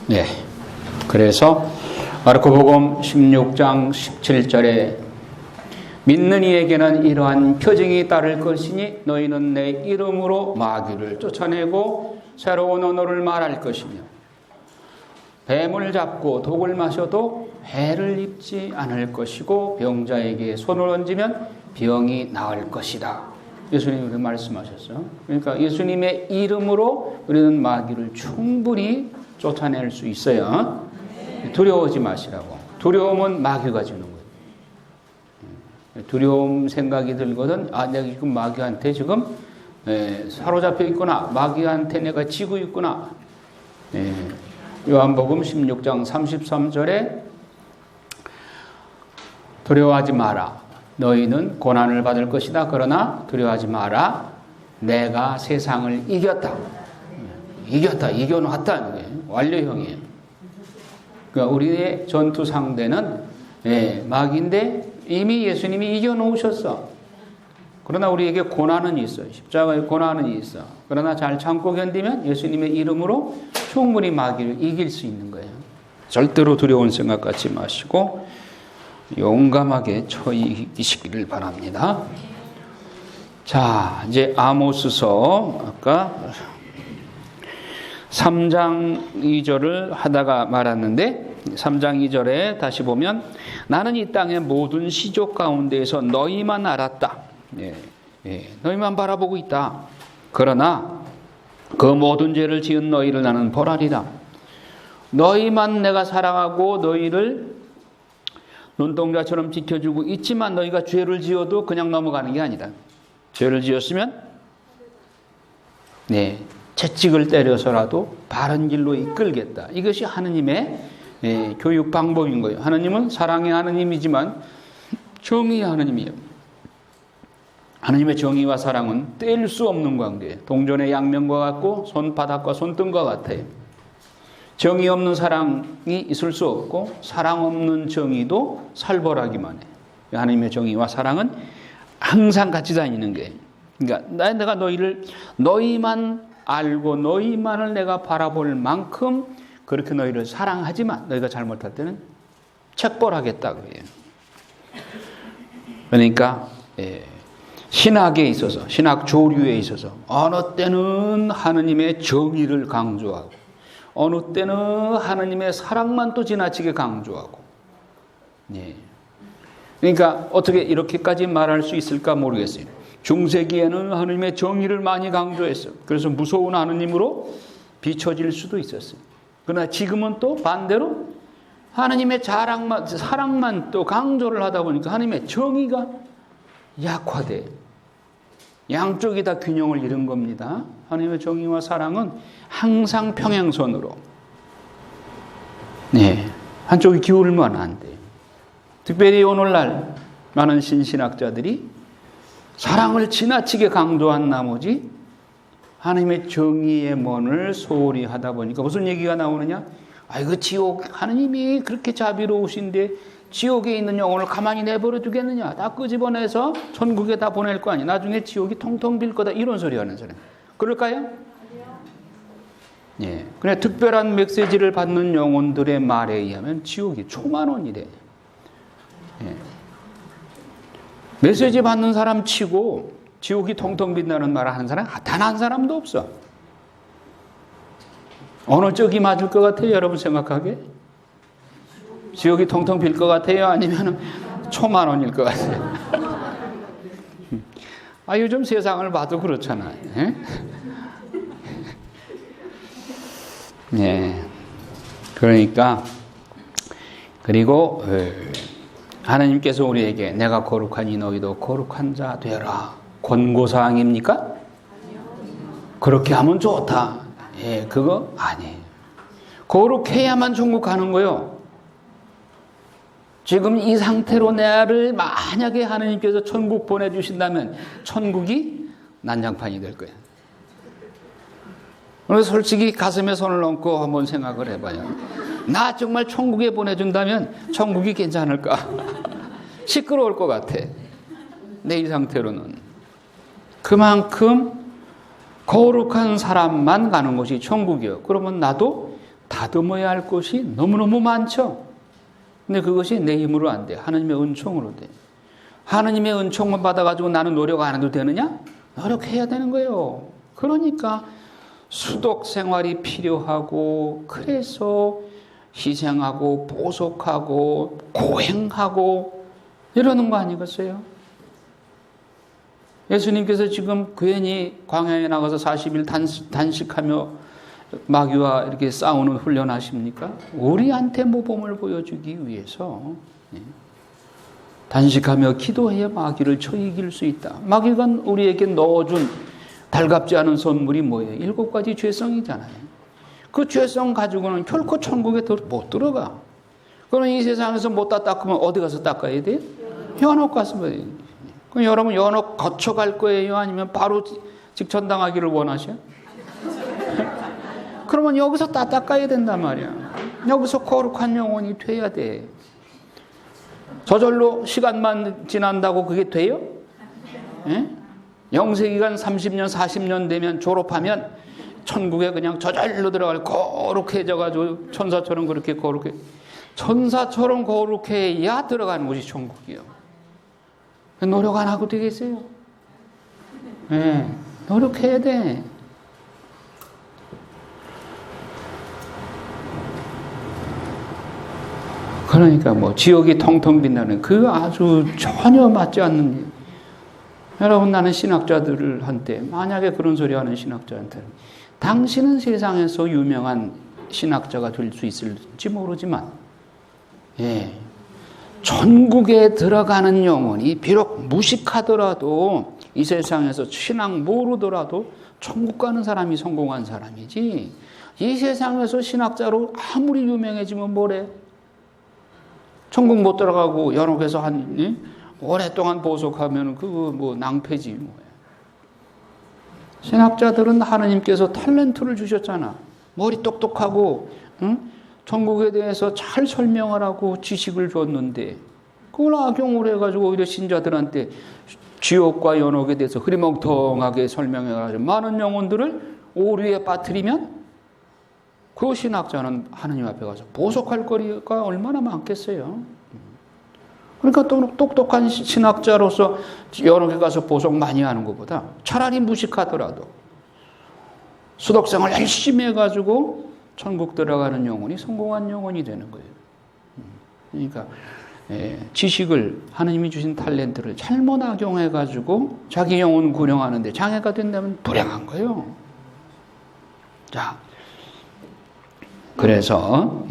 네. 그래서 마르코복음 16장 17절에 믿는 이에게는 이러한 표징이 따를 것이니 너희는 내 이름으로 마귀를 쫓아내고 새로운 언어를 말할 것이며 뱀을 잡고 독을 마셔도 해를 입지 않을 것이고 병자에게 손을 얹으면 병이 나을 것이다. 예수님이 말씀하셨어요. 그러니까 예수님의 이름으로 우리는 마귀를 충분히 쫓아낼 수 있어요. 두려워하지 마시라고. 두려움은 마귀가 주는 거예요. 두려움 생각이 들거든. 아, 내가 지금 마귀한테 지금 사로잡혀 있구나. 마귀한테 내가 지고 있구나. 요한복음 16장 33절에 두려워하지 마라. 너희는 고난을 받을 것이다. 그러나 두려워하지 마라. 내가 세상을 이겼다. 이겼다. 이겨놨다는 거예요. 완료형이에요. 그러니까 우리의 전투 상대는 마귀인데 이미 예수님이 이겨놓으셨어. 그러나 우리에게 고난은 있어요. 십자가에 고난은 있어. 그러나 잘 참고 견디면 예수님의 이름으로 충분히 마귀를 이길 수 있는 거예요. 절대로 두려운 생각 갖지 마시고 용감하게 처이시기를 바랍니다. 자, 이제 아모스서 아까 3장 2절을 하다가 말았는데 3장 2절에 다시 보면 나는 이 땅의 모든 시족 가운데에서 너희만 알았다. 너희만 바라보고 있다. 그러나 그 모든 죄를 지은 너희를 나는 벌하리라. 너희만 내가 사랑하고 너희를 눈동자처럼 지켜주고 있지만 너희가 죄를 지어도 그냥 넘어가는 게 아니다. 죄를 지었으면 채찍을 때려서라도 바른 길로 이끌겠다. 이것이 하느님의 교육 방법인 거예요. 하느님은 사랑의 하느님이지만 정의의 하느님이에요. 하느님의 정의와 사랑은 뗄 수 없는 관계예요. 동전의 양면과 같고 손바닥과 손등과 같아요. 정의 없는 사랑이 있을 수 없고 사랑 없는 정의도 살벌하기만 해요. 하느님의 정의와 사랑은 항상 같이 다니는 거예요. 그러니까 내가 너희만 알고 너희만을 내가 바라볼 만큼 그렇게 너희를 사랑하지만 너희가 잘못할 때는 책벌하겠다 그래요. 그러니까 신학에 있어서 신학 조류에 있어서 어느 때는 하느님의 정의를 강조하고 어느 때는 하느님의 사랑만 또 지나치게 강조하고 그러니까 어떻게 이렇게까지 말할 수 있을까 모르겠어요. 중세기에는 하느님의 정의를 많이 강조했어요. 그래서 무서운 하느님으로 비춰질 수도 있었어요. 그러나 지금은 또 반대로 하느님의 사랑만 또 강조를 하다 보니까 하느님의 정의가 약화돼요. 양쪽이 다 균형을 잃은 겁니다. 하느님의 정의와 사랑은 항상 평행선으로 한쪽이 기울면 안 돼요. 특별히 오늘날 많은 신신학자들이 사랑을 지나치게 강조한 나머지 하나님의 정의의 문을 소홀히 하다 보니까 무슨 얘기가 나오느냐? 그 지옥 하느님이 그렇게 자비로우신데 지옥에 있는 영혼을 가만히 내버려 두겠느냐? 다 끄집어내서 천국에 다 보낼 거 아니야. 나중에 지옥이 통통 빌 거다. 이런 소리 하는 사람. 그럴까요? 그냥 특별한 메시지를 받는 영혼들의 말에 의하면 지옥이 초만원이래. 메시지 받는 사람 치고 지옥이 통통 빈다는 말을 하는 사람 단 한 사람도 없어. 어느 쪽이 맞을 것 같아요? 여러분 생각하기에? 지옥이 통통 빌 것 같아요? 아니면 초만원일 것 같아요? 요즘 세상을 봐도 그렇잖아요. 그러니까 그리고 하나님께서 우리에게 내가 거룩하니 너희도 거룩한 자 되라. 권고사항입니까? 그렇게 하면 좋다. 그거 아니에요. 거룩해야만 천국 가는 거요. 지금 이 상태로 나를 만약에 하나님께서 천국 보내주신다면 천국이 난장판이 될 거예요. 그래서 솔직히 가슴에 손을 얹고 한번 생각을 해봐요. 나 정말 천국에 보내준다면 천국이 괜찮을까? 시끄러울 것 같아. 내 이 상태로는. 그만큼 거룩한 사람만 가는 것이 천국이에요. 그러면 나도 다듬어야 할 것이 너무너무 많죠. 근데 그것이 내 힘으로 안 돼. 하나님의 은총으로 돼. 하나님의 은총만 받아가지고 나는 노력 안 해도 되느냐? 노력해야 되는 거예요. 그러니까 수독 생활이 필요하고, 그래서 희생하고 보속하고 고행하고 이러는 거 아니겠어요? 예수님께서 지금 괜히 광야에 나가서 40일 단식하며 마귀와 이렇게 싸우는 훈련하십니까? 우리한테 모범을 보여주기 위해서 단식하며 기도해야 마귀를 쳐 이길 수 있다. 마귀가 우리에게 넣어준 달갑지 않은 선물이 뭐예요? 7가지 죄성이잖아요. 그 죄성 가지고는 결코 천국에 못 들어가. 그럼 이 세상에서 못다 닦으면 어디 가서 닦아야 돼요? 연옥 가서 봐야 돼요. 그럼 여러분 연옥 거쳐갈 거예요? 아니면 바로 직천당하기를 원하셔요? 그러면 여기서 다 닦아야 된단 말이야. 여기서 거룩한 영혼이 돼야 돼. 저절로 시간만 지난다고 그게 돼요? 예? 영세기간 30년, 40년 되면 졸업하면 천국에 그냥 저절로 들어갈 거룩해져가지고 천사처럼 그렇게 거룩해. 천사처럼 거룩해야 들어가는 곳이 천국이요. 노력 안 하고 되겠어요? 예, 노력해야 돼. 그러니까 뭐 지옥이 텅텅 빈다는 그 아주 전혀 맞지 않는 일. 여러분, 나는 신학자들한테, 만약에 그런 소리 하는 신학자한테, 당신은 세상에서 유명한 신학자가 될 수 있을지 모르지만, 예, 천국에 들어가는 영혼이 비록 무식하더라도, 이 세상에서 신앙 모르더라도 천국 가는 사람이 성공한 사람이지, 이 세상에서 신학자로 아무리 유명해지면 뭐래? 천국 못 들어가고 연옥에서 오랫동안 보속하면 그거 뭐 낭패지 뭐야. 신학자들은 하나님께서 탤런트를 주셨잖아. 머리 똑똑하고, 응? 천국에 대해서 잘 설명을 하고 지식을 줬는데 그걸 악용을 해가지고 오히려 신자들한테 지옥과 연옥에 대해서 흐리멍텅하게 설명해가지고 많은 영혼들을 오류에 빠뜨리면 그 신학자는 하나님 앞에 가서 보속할 거리가 얼마나 많겠어요. 그러니까 또 똑똑한 신학자로서 연옥에 가서 보속 많이 하는 것보다 차라리 무식하더라도 수독생활 열심히 해가지고 천국 들어가는 영혼이 성공한 영혼이 되는 거예요. 그러니까 지식을, 하나님이 주신 탤런트를 잘못 악용해가지고 자기 영혼 구령하는데 장애가 된다면 불행한 거예요. 자, 그래서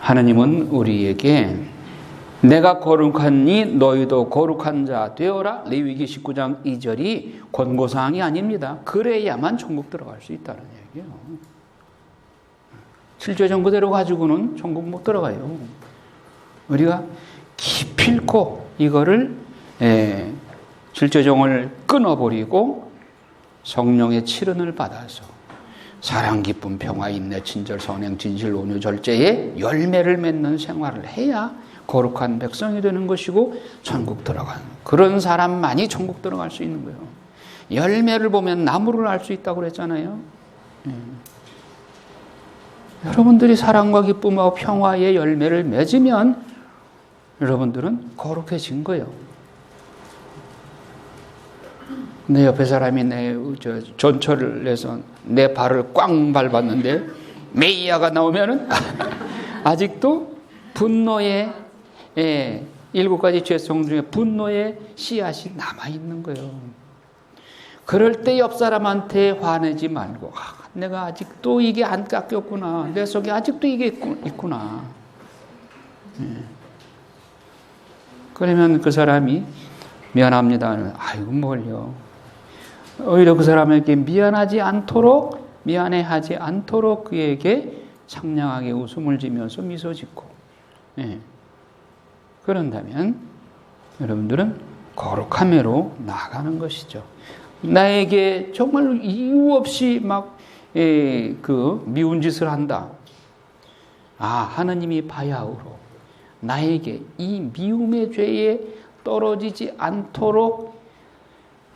하나님은 우리에게 내가 거룩하니 너희도 거룩한 자 되어라. 레위기 19장 2절이 권고사항이 아닙니다. 그래야만 천국 들어갈 수 있다는 얘기예요. 실제전 그대로 가지고는 천국 못 들어가요. 우리가 기필코 이거를 실제정을 끊어버리고 성령의 칠은을 받아서 사랑, 기쁨, 평화, 인내, 친절, 선행, 진실, 온유, 절제의 열매를 맺는 생활을 해야 거룩한 백성이 되는 것이고 천국 들어가는, 그런 사람만이 천국 들어갈 수 있는 거예요. 열매를 보면 나무를 알 수 있다고 그랬잖아요. 여러분들이 사랑과 기쁨하고 평화의 열매를 맺으면 여러분들은 거룩해진 거예요. 내 옆에 사람이 전철을 해서 내 발을 꽝 밟았는데 메이야가 나오면은 아직도 분노의 7가지 죄성 중에 분노의 씨앗이 남아있는 거예요. 그럴 때 옆 사람한테 화내지 말고, 내가 아직도 이게 안 깎였구나. 내 속에 아직도 이게 있구나. 그러면 그 사람이 미안합니다. 아이고 뭘요. 오히려 그 사람에게 미안해하지 않도록 그에게 상냥하게 웃음을 지면서 미소 짓고, 그런다면 여러분들은 거룩함으로 나아가는 것이죠. 나에게 정말 이유 없이 그 미운 짓을 한다. 하나님이 바야흐로 나에게 이 미움의 죄에 떨어지지 않도록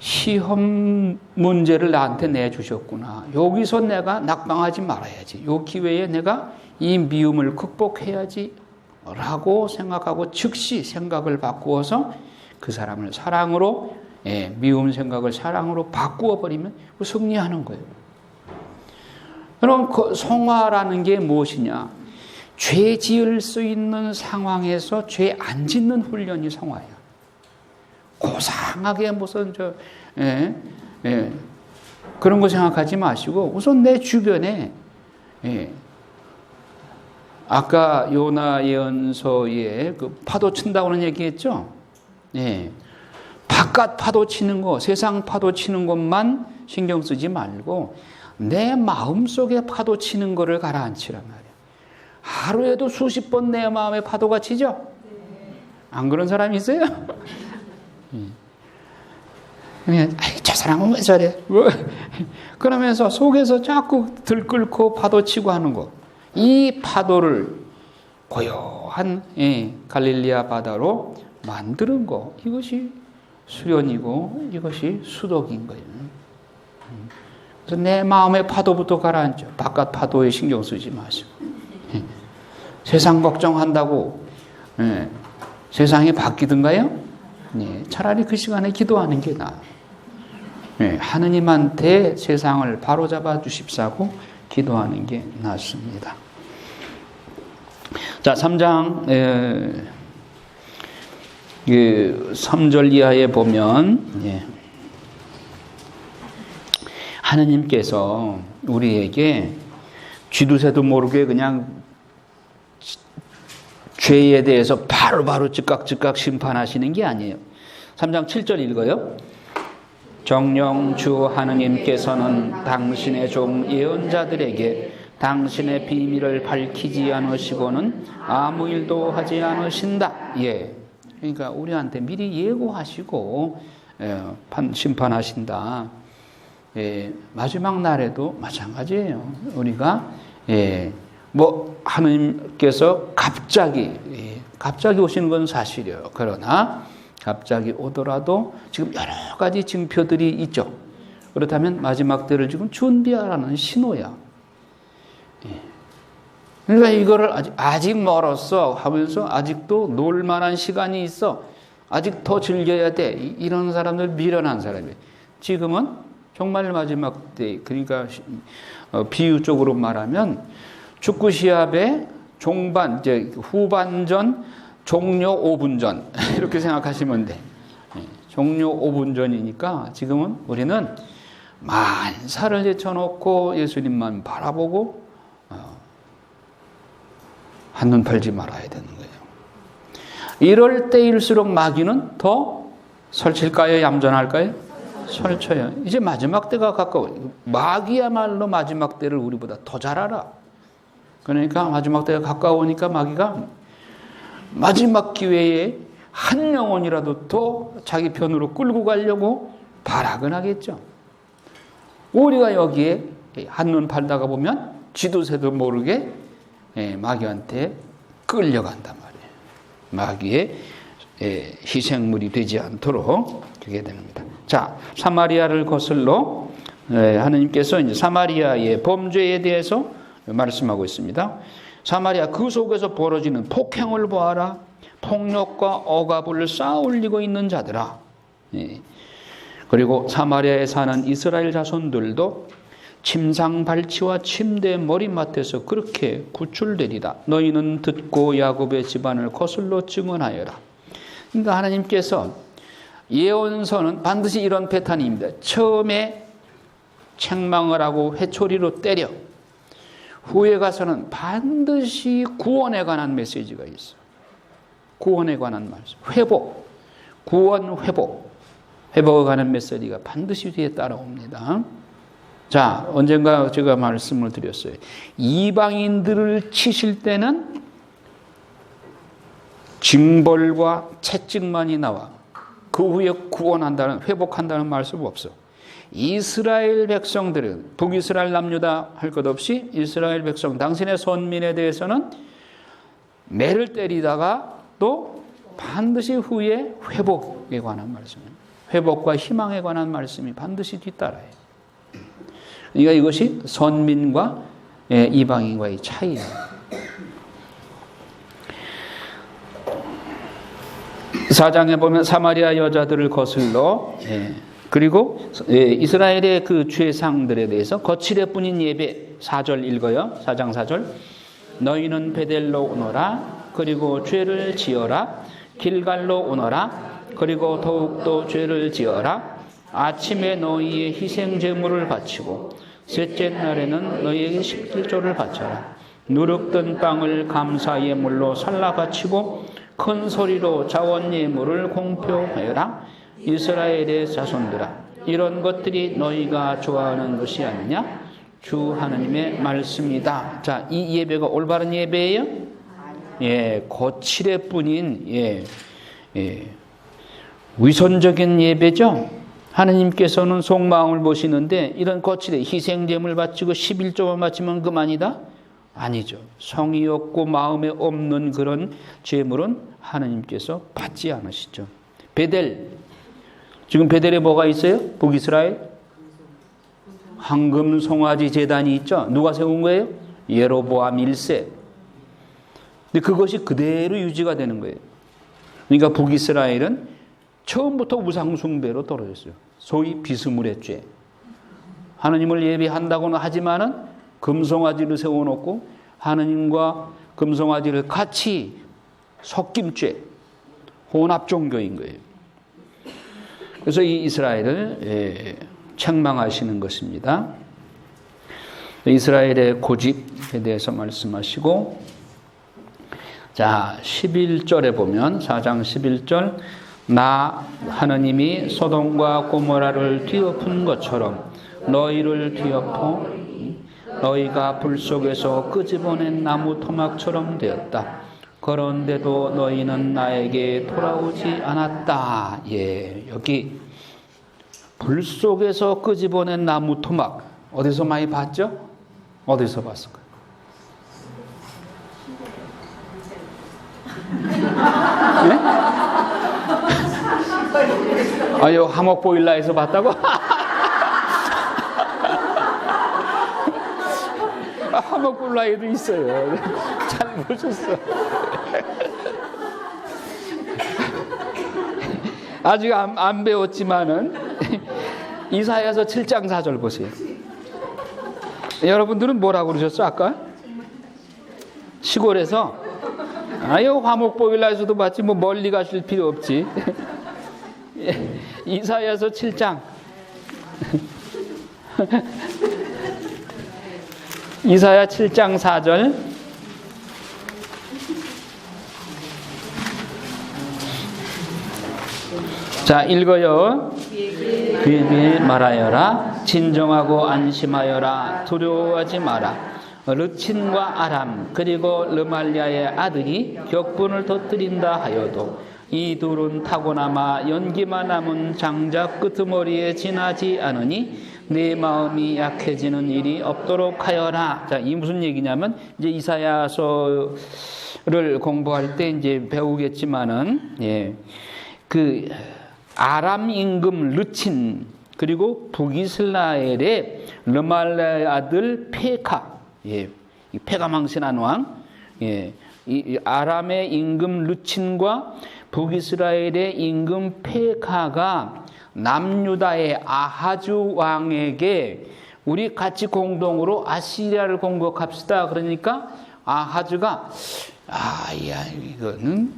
시험 문제를 나한테 내주셨구나. 여기서 내가 낙방하지 말아야지. 이 기회에 내가 이 미움을 극복해야지 라고 생각하고 즉시 생각을 바꾸어서 그 사람을 사랑으로, 미움 생각을 사랑으로 바꾸어 버리면 승리하는 거예요. 그럼 그 성화라는 게 무엇이냐? 죄 지을 수 있는 상황에서 죄 안 짓는 훈련이 성화예요. 고상하게 무슨 그런 거 생각하지 마시고 우선 내 주변에, 아까 요나 예언서에 그 파도 친다고는 얘기했죠. 바깥 파도 치는 거, 세상 파도 치는 것만 신경 쓰지 말고 내 마음속에 파도 치는 거를 가라앉히란 말이에요. 하루에도 수십 번 내 마음에 파도가 치죠? 안 그런 사람이 있어요? 그냥 저 사람은 왜 저래? 그러면서 속에서 자꾸 들끓고 파도 치고 하는 거. 이 파도를 고요한 갈릴리아 바다로 만드는 거. 이것이 수련이고 이것이 수독인 거예요. 그래서 내 마음의 파도부터 가라앉죠. 바깥 파도에 신경 쓰지 마시고. 세상 걱정한다고 세상이 바뀌든가요? 차라리 그 시간에 기도하는 게 나아요. 하느님한테 세상을 바로잡아 주십사고 기도하는 게 낫습니다. 자, 3장 3절 이하에 보면 하느님께서 우리에게 쥐두새도 모르게 그냥 죄에 대해서 바로바로 즉각 심판하시는 게 아니에요. 3장 7절 읽어요. 정녕 주 하느님께서는 당신의 종 예언자들에게 당신의 비밀을 밝히지 않으시고는 아무 일도 하지 않으신다. 그러니까 우리한테 미리 예고하시고 심판하신다. 마지막 날에도 마찬가지예요. 우리가 하느님께서 갑자기 오시는 건 사실이에요. 그러나 갑자기 오더라도 지금 여러 가지 징표들이 있죠. 그렇다면 마지막 때를 지금 준비하라는 신호야. 그러니까 이거를 아직 멀었어 하면서 아직도 놀 만한 시간이 있어. 아직 더 즐겨야 돼. 이런 사람들 미련한 사람이에요. 지금은 정말 마지막 때, 그러니까 비유적으로 말하면 축구 시합의 종반, 이제 후반전, 종료 5분 전 이렇게 생각하시면 돼. 종료 5분 전이니까 지금은 우리는 만사를 제쳐놓고 예수님만 바라보고 한눈 팔지 말아야 되는 거예요. 이럴 때일수록 마귀는 더 설칠까요? 얌전할까요? 설쳐요. 이제 마지막 때가 가까워요. 마귀야말로 마지막 때를 우리보다 더 잘 알아. 그러니까 마지막 때가 가까우니까 마귀가 마지막 기회에 한 영혼이라도 더 자기 편으로 끌고 가려고 발악은 하겠죠. 우리가 여기에 한눈 팔다가 보면 쥐도새도 모르게 마귀한테 끌려간단 말이에요. 마귀의 희생물이 되지 않도록 그게 됩니다. 자, 사마리아를 거슬러 하느님께서 이제 사마리아의 범죄에 대해서 말씀하고 있습니다. 사마리아 그 속에서 벌어지는 폭행을 보아라. 폭력과 억압을 쌓아올리고 있는 자들아. 그리고 사마리아에 사는 이스라엘 자손들도 침상 발치와 침대 머리맡에서 그렇게 구출되리다. 너희는 듣고 야곱의 집안을 거슬러 증언하여라. 그러니까 하나님께서 예언서는 반드시 이런 패턴입니다. 처음에 책망을 하고 회초리로 때려. 후에 가서는 반드시 구원에 관한 메시지가 있어. 구원에 관한 말씀. 회복. 구원 회복. 회복에 관한 메시지가 반드시 뒤에 따라옵니다. 자, 언젠가 제가 말씀을 드렸어요. 이방인들을 치실 때는 징벌과 채찍만이 나와. 그 후에 구원한다는, 회복한다는 말씀 없어. 이스라엘 백성들은, 북이스라엘 남유다 할 것 없이 이스라엘 백성, 당신의 선민에 대해서는 매를 때리다가 또 반드시 후에 회복에 관한 말씀입니다. 회복과 희망에 관한 말씀이 반드시 뒤따라요. 그러니까 이것이 선민과 이방인과의 차이예요. 사장에 보면 사마리아 여자들을 거슬러 그리고 이스라엘의 그 죄상들에 대해서 거칠에 뿐인 예배 4절 읽어요. 4장 4절 너희는 베델로 오너라 그리고 죄를 지어라 길갈로 오너라 그리고 더욱더 죄를 지어라 아침에 너희의 희생 제물을 바치고 셋째 날에는 너희에게 11조를 바쳐라 누룩든 빵을 감사 예물로 살라 바치고 큰 소리로 자원 예물을 공표하여라 이스라엘의 자손들아 이런 것들이 너희가 좋아하는 것이 아니냐 주 하나님의 말씀이다. 자, 이 예배가 올바른 예배예요? 거칠의 뿐인 위선적인 예배죠. 하나님께서는 속마음을 보시는데 이런 거칠에 희생제물 바치고 11조만 바치면 그만이다? 아니죠. 성이 없고 마음에 없는 그런 제물은 하나님께서 받지 않으시죠. 베델, 지금 베델에 뭐가 있어요? 북이스라엘? 황금 송아지 제단이 있죠. 누가 세운 거예요? 예로보암 1세. 근데 그것이 그대로 유지가 되는 거예요. 그러니까 북이스라엘은 처음부터 우상숭배로 떨어졌어요. 소위 비스물의 죄. 하나님을 예배한다고는 하지만은 금송아지를 세워놓고 하나님과 금송아지를 같이 섞임죄, 혼합 종교인 거예요. 그래서 이 이스라엘을 책망하시는 것입니다. 이스라엘의 고집에 대해서 말씀하시고, 자 11절에 보면 4장 11절 나 하나님이 소돔과 고모라를 뒤엎은 것처럼 너희를 뒤엎어 너희가 불 속에서 끄집어낸 나무 토막처럼 되었다. 그런데도 너희는 나에게 돌아오지 않았다. 여기 불 속에서 끄집어낸 나무 토막 어디서 많이 봤죠? 어디서 봤을까요? 네? 아유 하목보일라에서 봤다고? 하목보일라에도 있어요. 잘 보셨어. 아직 안 배웠지만은 이사야서 7장 4절 보세요. 여러분들은 뭐라고 그러셨어 아까? 시골에서 아유 화목보일라에서도 봤지 뭐 멀리 가실 필요 없지. 이사야서 7장 이사야 7장 4절 자 읽어요. 그에 비해 말하여라 진정하고 안심하여라 두려워하지 마라 르친과 아람 그리고 르말리아의 아들이 격분을 터뜨린다 하여도 이 둘은 타고나마 연기만 남은 장작 끄트머리에 지나지 않으니 내 마음이 약해지는 일이 없도록 하여라. 자, 이 무슨 얘기냐면 이제 이사야서를 공부할 때 이제 배우겠지만은 그 아람 임금 르친 그리고 북이스라엘의 르말리아의 아들 페카 이 페가 망신한 왕 이 아람의 임금 르친과 북이스라엘의 임금 페카가 남유다의 아하주 왕에게 우리 같이 공동으로 아시리아를 공격합시다. 그러니까 아하주가 이거는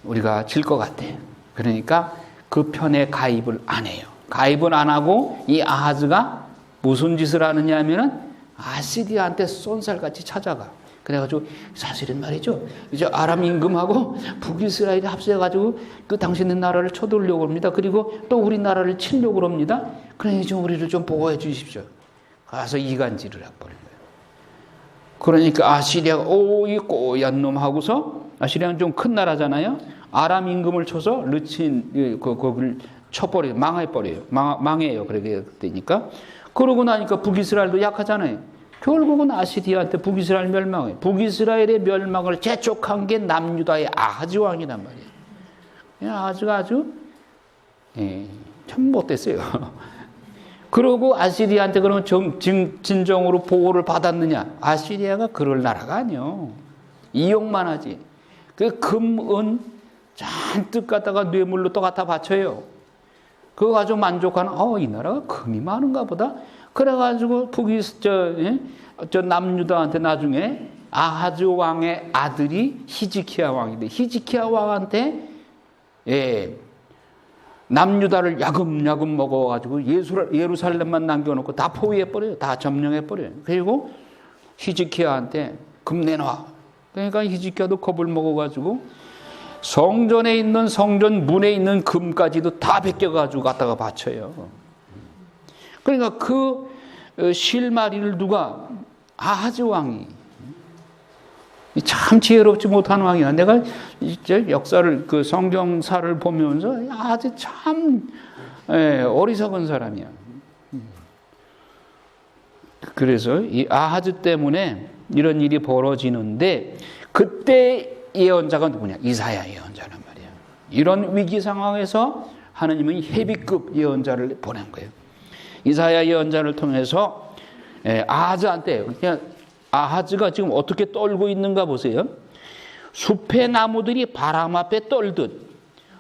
우리가 질 것 같아. 그러니까 그 편에 가입을 안 해요. 가입을 안 하고 이 아하주가 무슨 짓을 하느냐 하면은 아시리아한테 쏜살같이 찾아가. 그래가지고 사실은 말이죠. 이제 아람 임금하고 북이스라엘이 합세해가지고 그 당신의 나라를 쳐들려고 합니다. 그리고 또 우리나라를 치려고 합니다. 그러니 좀 우리를 좀 보호해 주십시오. 가서 이간질을 해버린 거예요. 그러니까 아시리아가 이 꼬얀 놈 하고서 아시리아는 좀 큰 나라잖아요. 아람 임금을 쳐서 르친 거기를 쳐버려요. 망해버려요. 망해요. 그렇게 되니까. 그러고 나니까 북이스라엘도 약하잖아요. 결국은 아시리아한테 북이스라엘 멸망해요. 북이스라엘의 멸망을 재촉한 게 남유다의 아하즈 왕이란 말이에요. 아하즈가 아주 참 못됐어요. 그러고 아시리아한테 그러면 진정으로 보호를 받았느냐? 아시리아가 그럴 나라가 아니요. 이용만 하지. 그 금, 은 잔뜩 갖다가 뇌물로 또 갖다 바쳐요. 그거 가지고 만족하는, 이 나라가 금이 많은가 보다. 그래가지고 저 남유다한테 나중에 아하즈 왕의 아들이 히즈키야 왕인데, 히즈키야 왕한테, 남유다를 야금야금 먹어가지고 예루살렘만 남겨놓고 다 포위해버려요. 다 점령해버려요. 그리고 히즈키야한테 금 내놔. 그러니까 히즈키야도 겁을 먹어가지고 성전에 있는 성전 문에 있는 금까지도 다 베껴가지고 갖다가 바쳐요. 그러니까 그 실마리를 누가? 아하즈 왕이. 참 지혜롭지 못한 왕이야. 내가 이제 역사를, 그 성경사를 보면서 아주 참 어리석은 사람이야. 그래서 이 아하즈 때문에 이런 일이 벌어지는데, 그때 예언자가 누구냐? 이사야 예언자란 말이야. 이런 위기 상황에서 하나님은 헤비급 예언자를 보낸 거예요. 이사야 예언자를 통해서 아하즈한테, 그냥 아하즈가 지금 어떻게 떨고 있는가 보세요. 숲의 나무들이 바람 앞에 떨듯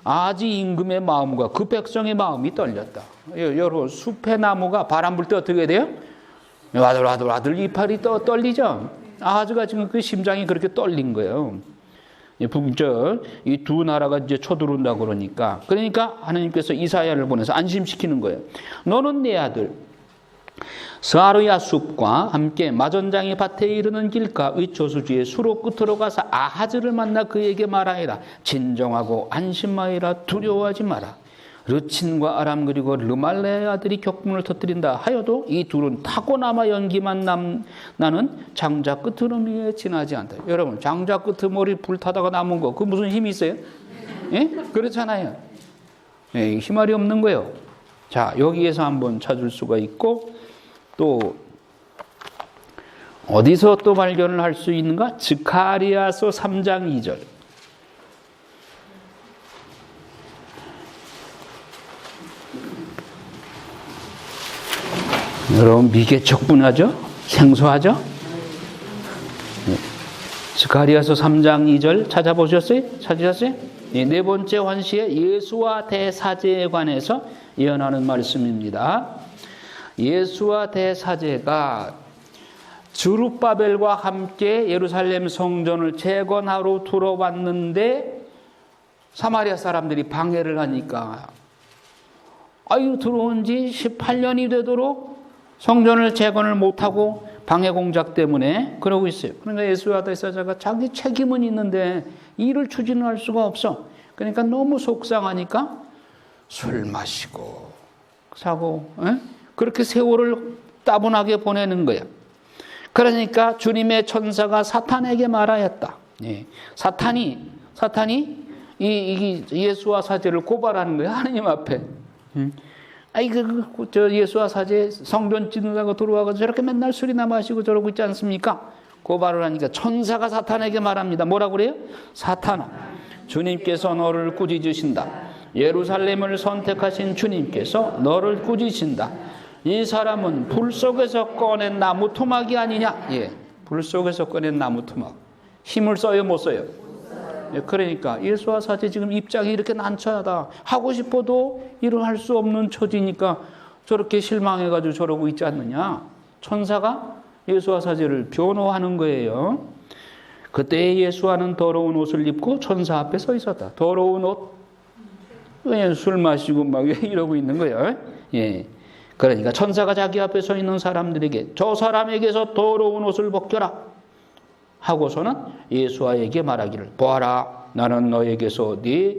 아하즈 임금의 마음과 그 백성의 마음이 떨렸다. 여러분, 숲의 나무가 바람 불 때 어떻게 돼요? 와들와들 이파리 떨리죠. 아하즈가 지금 그 심장이 그렇게 떨린 거예요. 이 두 나라가 이제 쳐들어온다 그러니까 하나님께서 이사야를 보내서 안심시키는 거예요. 너는 내 아들 스아르야 숲과 함께 마전장이 밭에 이르는 길가의 저수지의 수로 끝으로 가서 아하즈를 만나 그에게 말하여라. 진정하고 안심하여라. 두려워하지 마라. 르친과 아람 그리고 르말레의 아들이 격분을 터뜨린다 하여도 이 둘은 타고나마 연기만 나는 장자 끄트머리에 지나지 않다. 여러분, 장자 끄트머리 불타다가 남은 거, 그 무슨 힘이 있어요? 예? 그렇잖아요. 힘알이 없는 거예요. 자, 여기에서 한번 찾을 수가 있고, 또 어디서 또 발견을 할 수 있는가? 스가랴서 3장 2절. 여러분, 미개척분하죠? 생소하죠? 스가랴서 3장 2절 찾아보셨어요? 찾으셨어요? 네 번째 환시에 예수와 대사제에 관해서 예언하는 말씀입니다. 예수와 대사제가 스룹바벨과 함께 예루살렘 성전을 재건하러 들어왔는데 사마리아 사람들이 방해를 하니까 들어온 지 18년이 되도록 성전을 재건을 못하고 방해 공작 때문에 그러고 있어요. 그러니까 예수와 대사제가 자기 책임은 있는데 일을 추진할 수가 없어. 그러니까 너무 속상하니까 술 마시고 사고 그렇게 세월을 따분하게 보내는 거야. 그러니까 주님의 천사가 사탄에게 말하였다. 사탄이 이 예수와 사제를 고발하는 거야. 하나님 앞에. 예수와 사제 성전 짓는다고 들어와서 저렇게 맨날 술이나 마시고 저러고 있지 않습니까? 고발을 하니까 천사가 사탄에게 말합니다. 뭐라고 그래요? 사탄아, 주님께서 너를 꾸짖으신다. 예루살렘을 선택하신 주님께서 너를 꾸짖으신다. 이 사람은 불 속에서 꺼낸 나무 토막이 아니냐? 불 속에서 꺼낸 나무 토막. 힘을 써요, 못 써요? 그러니까 예수와 사제 지금 입장이 이렇게 난처하다. 하고 싶어도 일을 할 수 없는 처지니까 저렇게 실망해가지고 저러고 있지 않느냐. 천사가 예수와 사제를 변호하는 거예요. 그때 예수와는 더러운 옷을 입고 천사 앞에 서 있었다. 더러운 옷? 그냥 술 마시고 막 이러고 있는 거예요. 그러니까 천사가 자기 앞에 서 있는 사람들에게 저 사람에게서 더러운 옷을 벗겨라 하고서는 예수와에게 말하기를, 보아라, 나는 너에게서 네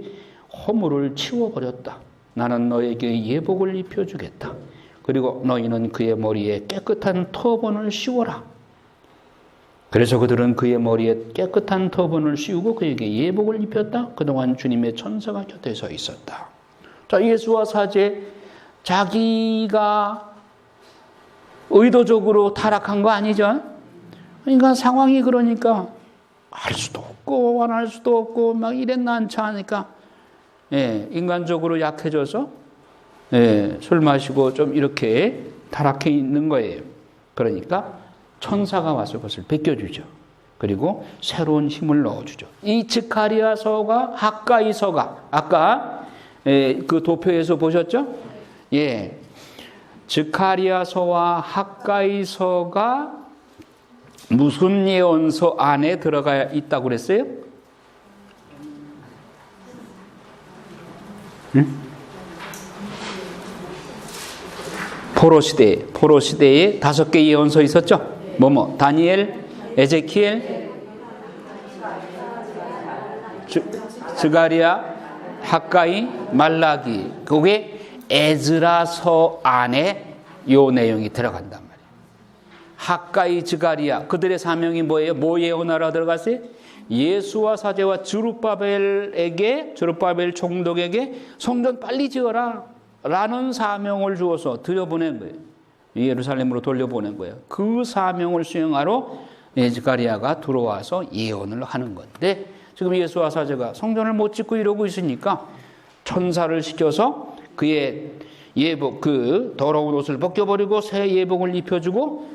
허물을 치워버렸다. 나는 너에게 예복을 입혀주겠다. 그리고 너희는 그의 머리에 깨끗한 터번을 씌워라. 그래서 그들은 그의 머리에 깨끗한 터번을 씌우고 그에게 예복을 입혔다. 그동안 주님의 천사가 곁에 서 있었다. 자, 예수와 사제, 자기가 의도적으로 타락한 거 아니죠? 그러니까 상황이 그러니까 할 수도 없고 완할 수도 없고 막 이랬나 않자 하니까 인간적으로 약해져서 술 마시고 좀 이렇게 타락해 있는 거예요. 그러니까 천사가 와서 그것을 벗겨주죠. 그리고 새로운 힘을 넣어주죠. 이 즈카리아서가 학가이서가 아까 그 도표에서 보셨죠? 예, 즈카리아서와 학가이서가 무슨 예언서 안에 들어가 있다고 그랬어요? 응? 포로 시대에 5개 예언서 있었죠? 뭐뭐 다니엘, 에제키엘, 스가랴, 학가이, 말라기. 그게 에즈라서 안에 요 내용이 들어간단 말이에요. 학가이, 스가랴 그들의 사명이 뭐예요? 뭐 예언하러 들어갔어요? 예수와 사제와 저룹바벨 총독에게 성전 빨리 지어라 라는 사명을 주어서 들여보낸 거예요. 예루살렘으로 돌려보낸 거예요. 그 사명을 수행하러 스가랴가 들어와서 예언을 하는 건데, 지금 예수와 사제가 성전을 못 짓고 이러고 있으니까 천사를 시켜서 그의 예복, 그 더러운 옷을 벗겨버리고 새 예복을 입혀주고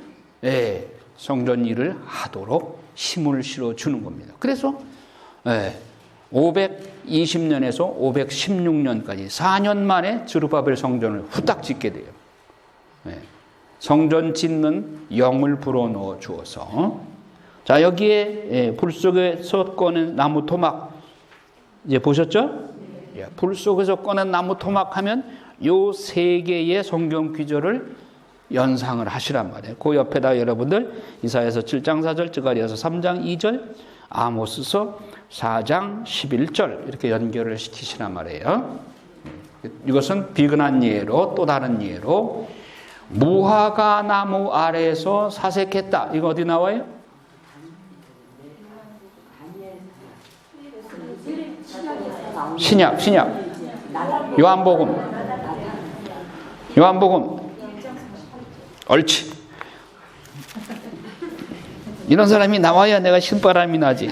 성전 일을 하도록 힘을 실어주는 겁니다. 그래서 520년에서 516년까지 4년 만에 스룹바벨 성전을 후딱 짓게 돼요. 성전 짓는 영을 불어넣어 주어서, 자 여기에 불 속에서 꺼낸 나무 토막 이제 보셨죠? 불 속에서 꺼낸 나무 토막 하면 요 3개의 성경 구절을 연상을 하시란 말이에요. 그 옆에다 여러분들 이사야서 7장 4절, 스가랴서 3장 2절, 아모스서 4장 11절 이렇게 연결을 시키시란 말이에요. 이것은 비근한 예로, 또 다른 예로 무화과 나무 아래에서 사색했다. 이거 어디 나와요? 신약 요한복음 옳지. 이런 사람이 나와야 내가 신바람이 나지.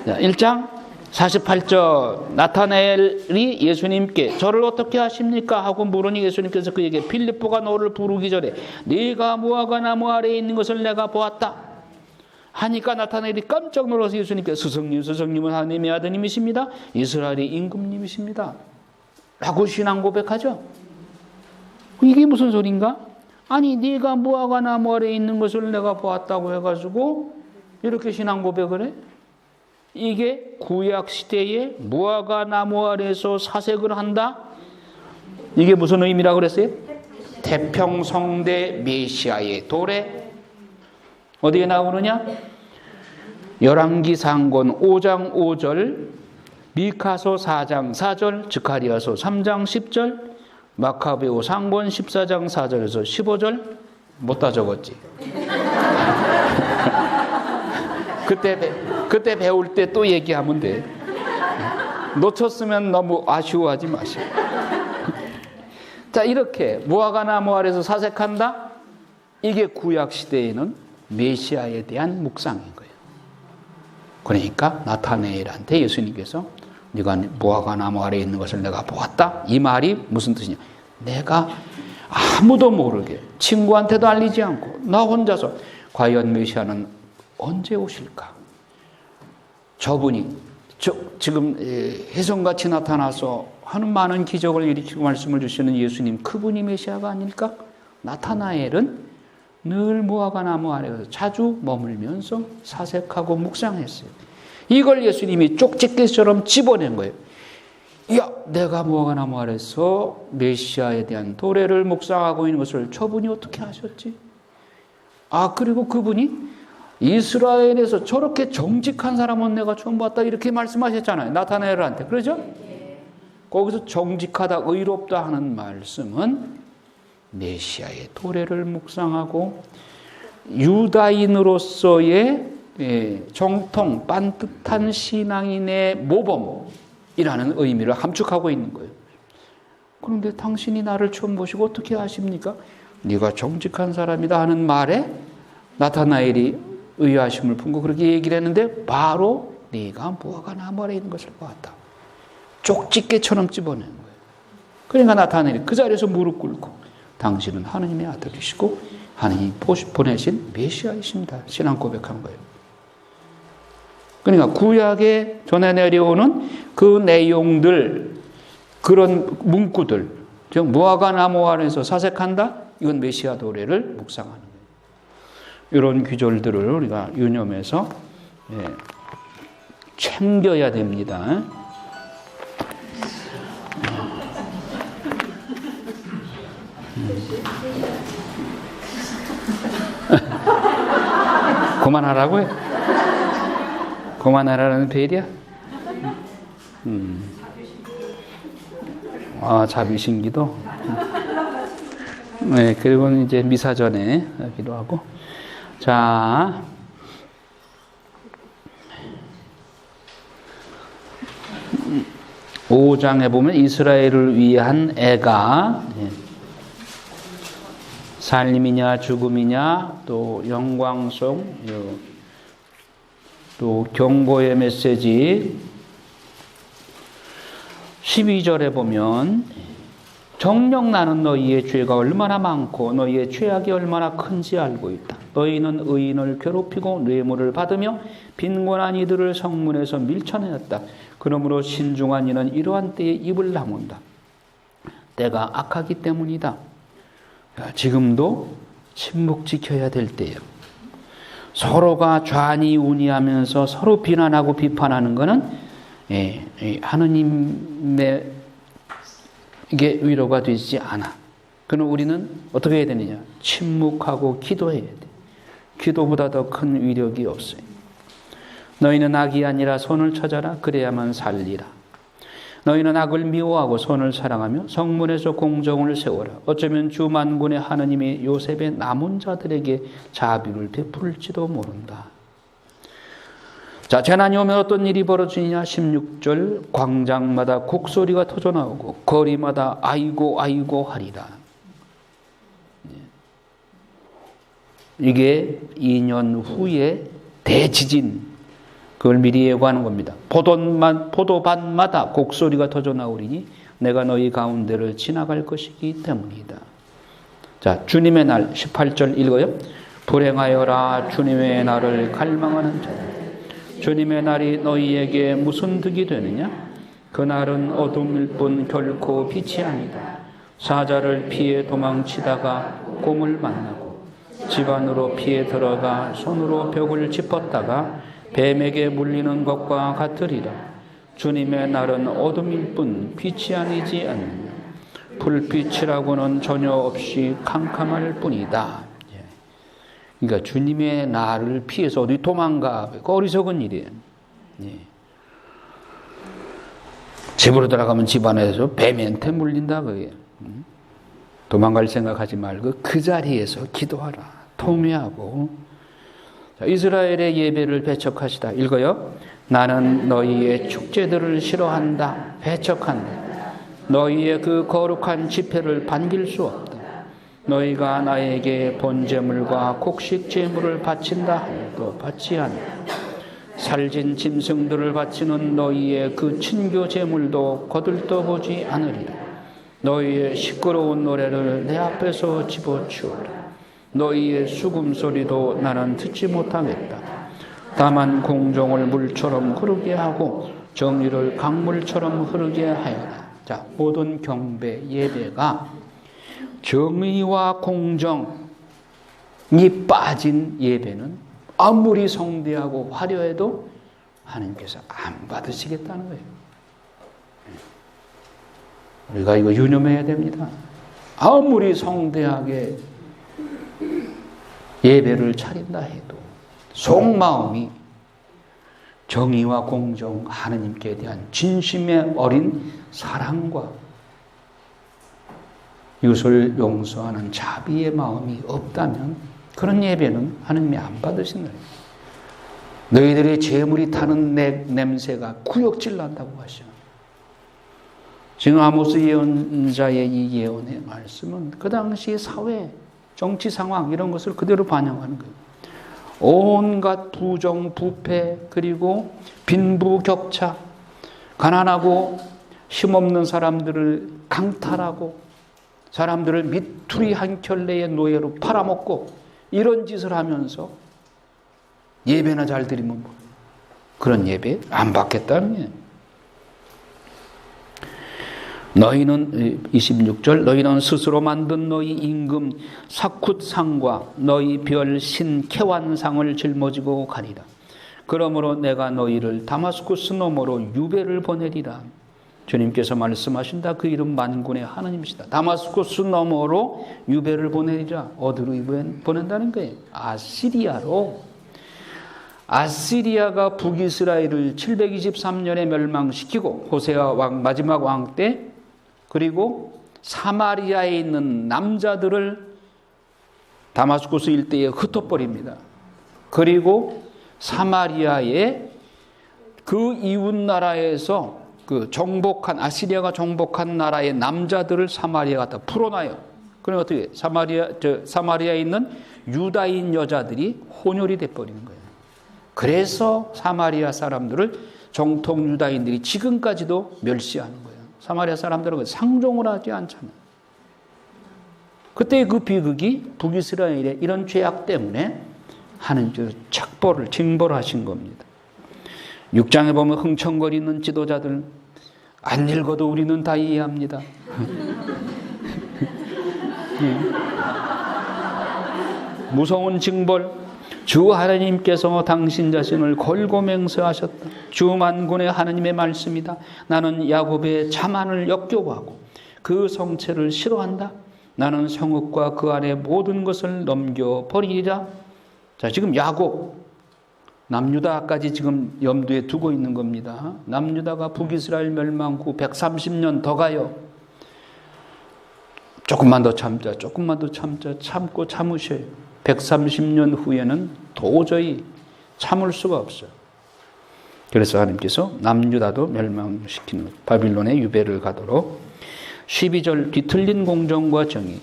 1장 48절 나타나엘이 예수님께 저를 어떻게 하십니까? 하고 물으니 예수님께서 그에게 빌립보가 너를 부르기 전에 네가 무화과 나무 아래에 있는 것을 내가 보았다 하니까 나타나엘이 깜짝 놀라서 예수님께 스승님은 하나님의 아드님이십니다. 이스라엘의 임금님이십니다. 라고 신앙 고백하죠. 이게 무슨 소린가? 아니 네가 무화과 나무 아래에 있는 것을 내가 보았다고 해가지고 이렇게 신앙 고백을 해? 이게 구약시대에 무화과 나무 아래에서 사색을 한다? 이게 무슨 의미라고 그랬어요? 태평성대 메시아의 도래. 어디에 나오느냐? 열왕기 상권 5장 5절, 미카서 4장 4절, 즈카리아서 3장 10절, 마카베오 상권 14장 4절에서 15절. 못다 적었지. 그때 배울 때 또 얘기하면 돼. 놓쳤으면 너무 아쉬워하지 마시고. 자, 이렇게 무화과 나무 아래서 사색한다? 이게 구약 시대에는 메시아에 대한 묵상인 거예요. 그러니까 나타나엘한테 예수님께서 네가 무화과 나무 아래에 있는 것을 내가 보았다. 이 말이 무슨 뜻이냐? 내가 아무도 모르게 친구한테도 알리지 않고 나 혼자서 과연 메시아는 언제 오실까? 저분이 지금 혜성같이 나타나서 하는 많은 기적을 일으키고 말씀을 주시는 예수님, 그분이 메시아가 아닐까? 나타나엘은 늘 무화과 나무 아래에서 자주 머물면서 사색하고 묵상했어요. 이걸 예수님이 쪽집게처럼 집어낸 거예요. 야, 내가 무화과 나무 아래에서 메시아에 대한 도래를 묵상하고 있는 것을 저분이 어떻게 하셨지? 아, 그리고 그분이 이스라엘에서 저렇게 정직한 사람은 내가 처음 봤다 이렇게 말씀하셨잖아요. 나타나엘한테. 그러죠? 거기서 정직하다, 의롭다 하는 말씀은 메시아의 도래를 묵상하고 유다인으로서의 정통, 반듯한 신앙인의 모범이라는 의미를 함축하고 있는 거예요. 그런데 당신이 나를 처음 보시고 어떻게 아십니까? 네가 정직한 사람이다 하는 말에 나타나엘이 의아심을 품고 그렇게 얘기를 했는데 바로 네가 무화과 나무 아래에 있는 것을 보았다. 쪽집게처럼 집어낸 거예요. 그러니까 나타나니 그 자리에서 무릎 꿇고 당신은 하느님의 아들이시고 하느님이 보내신 메시아이십니다. 신앙 고백한 거예요. 그러니까 구약에 전해 내려오는 그 내용들, 그런 문구들, 즉 무화과 나무 아래에서 사색한다? 이건 메시아 도래를 묵상하는 거예요. 이런 귀절들을 우리가 유념해서 챙겨야 됩니다. 그만하라고요? 그만하라는 베일이야? 자비신기도. 네, 그리고 이제 미사전에 기도하고. 자, 5장에 보면 이스라엘을 위한 애가 살림이냐 죽음이냐 또 영광송 또 경고의 메시지 12절에 보면 정녕 나는 너희의 죄가 얼마나 많고 너희의 죄악이 얼마나 큰지 알고 있다. 너희는 의인을 괴롭히고 뇌물을 받으며 빈곤한 이들을 성문에서 밀쳐내었다. 그러므로 신중한 이는 이러한 때에 입을 다문다. 때가 악하기 때문이다. 지금도 침묵 지켜야 될 때예요. 서로가 좌니우니하면서 서로 비난하고 비판하는 것은 하느님의 이게 위로가 되지 않아. 그럼 우리는 어떻게 해야 되느냐? 침묵하고 기도해야 돼. 기도보다 더 큰 위력이 없어요. 너희는 악이 아니라 선을 찾아라. 그래야만 살리라. 너희는 악을 미워하고 선을 사랑하며 성문에서 공정을 세워라. 어쩌면 주 만군의 하느님이 요셉의 남은 자들에게 자비를 베풀지도 모른다. 자, 재난이 오면 어떤 일이 벌어지냐? 16절 광장마다 곡소리가 터져나오고 거리마다 아이고 아이고 하리라. 이게 2년 후에 대지진, 그걸 미리 예고하는 겁니다. 포도밭마다 곡소리가 터져나오리니 내가 너희 가운데를 지나갈 것이기 때문이다. 자, 주님의 날 18절 읽어요. 불행하여라 주님의 날을 갈망하는 자. 주님의 날이 너희에게 무슨 득이 되느냐? 그날은 어둠일 뿐 결코 빛이 아니다. 사자를 피해 도망치다가 곰을 만나고 집 안으로 피해 들어가 손으로 벽을 짚었다가 뱀에게 물리는 것과 같으리라. 주님의 날은 어둠일 뿐 빛이 아니지 않느냐. 불빛이라고는 전혀 없이 캄캄할 뿐이다. 그러니까 주님의 날을 피해서 어디 도망가. 어리석은 일이에요. 집으로 들어가면 집안에서 뱀한테 물린다. 그게. 도망갈 생각하지 말고 그 자리에서 기도하라. 통회하고. 자, 이스라엘의 예배를 배척하시다. 읽어요. 나는 너희의 축제들을 싫어한다. 배척한다. 너희의 그 거룩한 집회를 반길 수 없다. 너희가 나에게 번제물과 곡식 제물을 바친다 해도 받지 않는다. 살진 짐승들을 바치는 너희의 그 친교 제물도 거들떠보지 않으리라. 너희의 시끄러운 노래를 내 앞에서 집어치우라. 너희의 수금소리도 나는 듣지 못하겠다. 다만 공정을 물처럼 흐르게 하고 정의를 강물처럼 흐르게 하여라. 자, 모든 경배 예배가 정의와 공정이 빠진 예배는 아무리 성대하고 화려해도 하나님께서 안 받으시겠다는 거예요. 우리가 이거 유념해야 됩니다. 아무리 성대하게 예배를 차린다 해도 속마음이 정의와 공정, 하느님께 대한 진심의 어린 사랑과 이웃을 용서하는 자비의 마음이 없다면 그런 예배는 하느님이 안 받으시는 거예요. 너희들의 재물이 타는 냄새가 구역질 난다고 하셔. 지금 아모스 예언자의 이 예언의 말씀은 그 당시 사회, 정치 상황 이런 것을 그대로 반영하는 거예요. 온갖 부정, 부패, 그리고 빈부격차, 가난하고 힘없는 사람들을 강탈하고 사람들을 미투리 한 켤레의 노예로 팔아먹고 이런 짓을 하면서 예배나 잘 드리면 뭐 그런 예배 안 받겠다는 거예요. 너희는 26절 너희는 스스로 만든 너희 임금 사쿠상과 너희 별 신 케완상을 짊어지고 가리라. 그러므로 내가 너희를 다마스쿠스 너머로 유배를 보내리라. 주님께서 말씀하신다. 그 이름 만군의 하나님이시다. 다마스쿠스 너머로 유배를 보내리라. 어디로 보낸다는 거예요? 아시리아로. 아시리아가 북이스라엘을 723년에 멸망시키고 호세아 왕 마지막 왕 때 그리고 사마리아에 있는 남자들을 다마스쿠스 일대에 흩어버립니다. 그리고 사마리아의 그 이웃 나라에서 그 정복한 아시리아가 정복한 나라의 남자들을 사마리아 갖다 풀어놔요. 그럼 어떻게 사마리아에 있는 유다인 여자들이 혼혈이 돼 버리는 거예요. 그래서 사마리아 사람들을 정통 유다인들이 지금까지도 멸시하는 거예요. 사마리아 사람들은 상종을 하지 않잖아요. 그때 그 비극이 북이스라엘의 이런 죄악 때문에 하는 착벌을 징벌을 하신 겁니다. 6장에 보면 흥청거리는 지도자들 안 읽어도 우리는 다 이해합니다. 무서운 징벌. 주 하나님께서 당신 자신을 걸고 맹세하셨다. 주 만군의 하나님의 말씀이다. 나는 야곱의 자만을 역겨워하고 그 성체를 싫어한다. 나는 성읍과 그 안에 모든 것을 넘겨버리리라. 자, 지금 야곱 남유다까지 지금 염두에 두고 있는 겁니다. 남유다가 북이스라엘 멸망 후 130년 더 가요. 조금만 더 참자, 조금만 더 참자, 참고 참으셔요. 130년 후에는 도저히 참을 수가 없어요. 그래서 하나님께서 남유다도 멸망시키는 바빌론의 유배를 가도록 12절 뒤틀린 공정과 정의.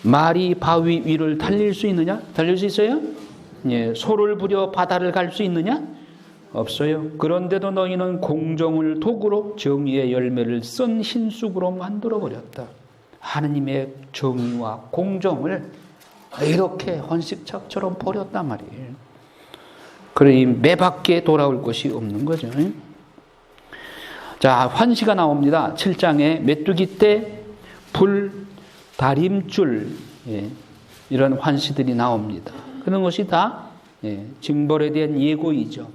말이 바위 위를 달릴 수 있느냐? 달릴 수 있어요? 예, 소를 부려 바다를 갈 수 있느냐? 없어요. 그런데도 너희는 공정을 도구로 정의의 열매를 쓴 흰쑥으로 만들어버렸다. 하느님의 정의와 공정을 이렇게 헌식착처럼 버렸단 말이에요. 그러니 매밖에 돌아올 것이 없는 거죠. 자, 환시가 나옵니다. 7장에 메뚜기 떼, 불, 다림줄, 이런 환시들이 나옵니다. 그런 것이 다 징벌에 대한 예고이죠.